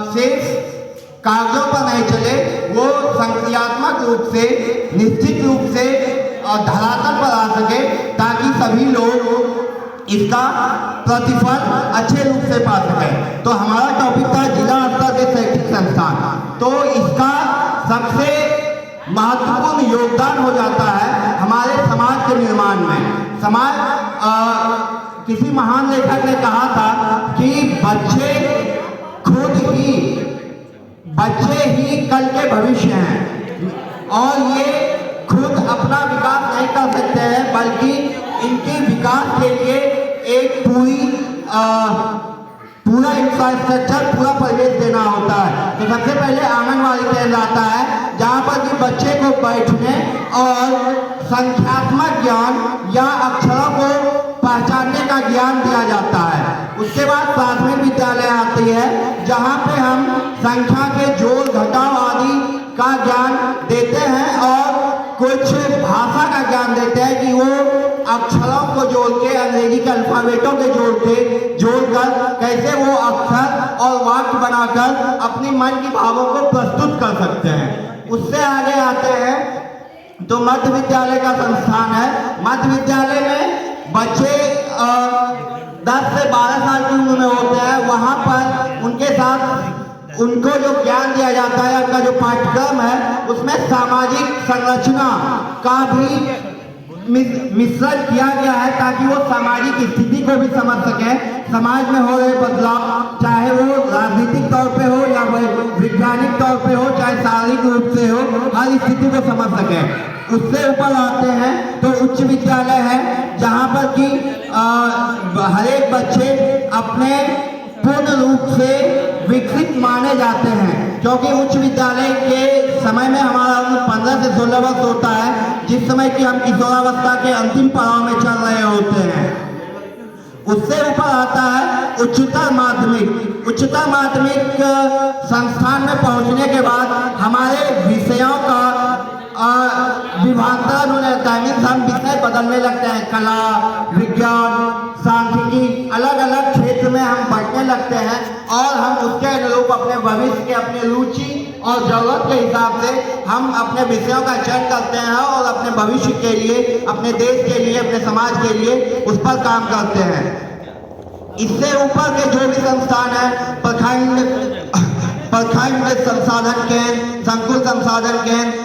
सिर्फ कागजों पर नहीं चले, वो संक्रियात्मक रूप से निश्चित रूप से धरातल पर आ सके ताकि सभी लोग इसका प्रतिफल अच्छे रूप से पा सके। तो हमारा टॉपिक था जिला स्तर के शैक्षिक संस्थान। तो इसका सबसे महत्वपूर्ण योगदान हो जाता है हमारे समाज के निर्माण में। किसी महान लेखक ने कहा था कि बच्चे ही कल के भविष्य हैं और ये खुद अपना विकास नहीं कर सकते हैं, बल्कि इनके विकास के लिए एक पूरा इंफ्रास्ट्रक्चर, पूरा परिवेश देना होता है। तो सबसे पहले आंगनवाड़ी केंद्र आता है, जहाँ पर कि बच्चे को बैठने और संख्यात्मक ज्ञान या अक्षरों को पहचानने का ज्ञान दिया जाता है। उसके बाद प्राथमिक विद्यालय आती है, जहाँ पे हम संख्या के जोड़ घटाव आदि का ज्ञान देते हैं और कुछ भाषा का ज्ञान देते हैं कि वो अक्षरों को जोड़ के, अंग्रेजी के अल्फाबेटों के जोड़कर कैसे वो अक्षर और वाक्य बनाकर अपनी मन की भावों को प्रस्तुत कर सकते हैं। उससे आगे आते हैं तो मध्य विद्यालय का संस्थान है। मध्य विद्यालय में बच्चे 10 से 12 साल की उम्र में होते हैं। वहाँ पर उनके साथ उनको जो ज्ञान दिया जाता है, उनका जो पाठ्यक्रम है, उसमें सामाजिक संरचना का भी मिश्रण किया गया है ताकि वो सामाजिक स्थिति को भी समझ सके। समाज में हो रहे बदलाव, चाहे वो राजनीतिक तौर पे हो या वैज्ञानिक तौर पे हो, चाहे शारीरिक रूप से हो, हर स्थिति को समझ सके। उससे ऊपर आते हैं तो उच्च विद्यालय है, जहाँ पर कि हर एक बच्चे अपने पूर्ण रूप से विकसित माने जाते हैं, क्योंकि उच्च विद्यालय के समय में हमारा उम्र 15 से 16 वर्ष होता है, जिस समय कि हम किशोरावस्था के अंतिम पड़ाव में चल रहे होते हैं। उससे ऊपर आता है उच्चतर माध्यमिक। उच्चतर माध्यमिक संस्थान में पहुंचने के बाद हमारे विषयों का विभाजन होने लगता है। हम विषय बदलने लगते हैं, कला, विज्ञान, सांख्यिकी, अलग अलग क्षेत्र में हम बढ़ने लगते हैं और हम उसके अनुरूप अपने भविष्य के, अपने रुचि और जरूरत के हिसाब से हम अपने विषयों का चयन करते हैं और अपने भविष्य के लिए, अपने देश के लिए, अपने समाज के लिए उस पर काम करते हैं। इससे ऊपर के जो भी संस्थान है, प्रखंड संसाधन केंद्र, संकुल संसाधन केंद्र,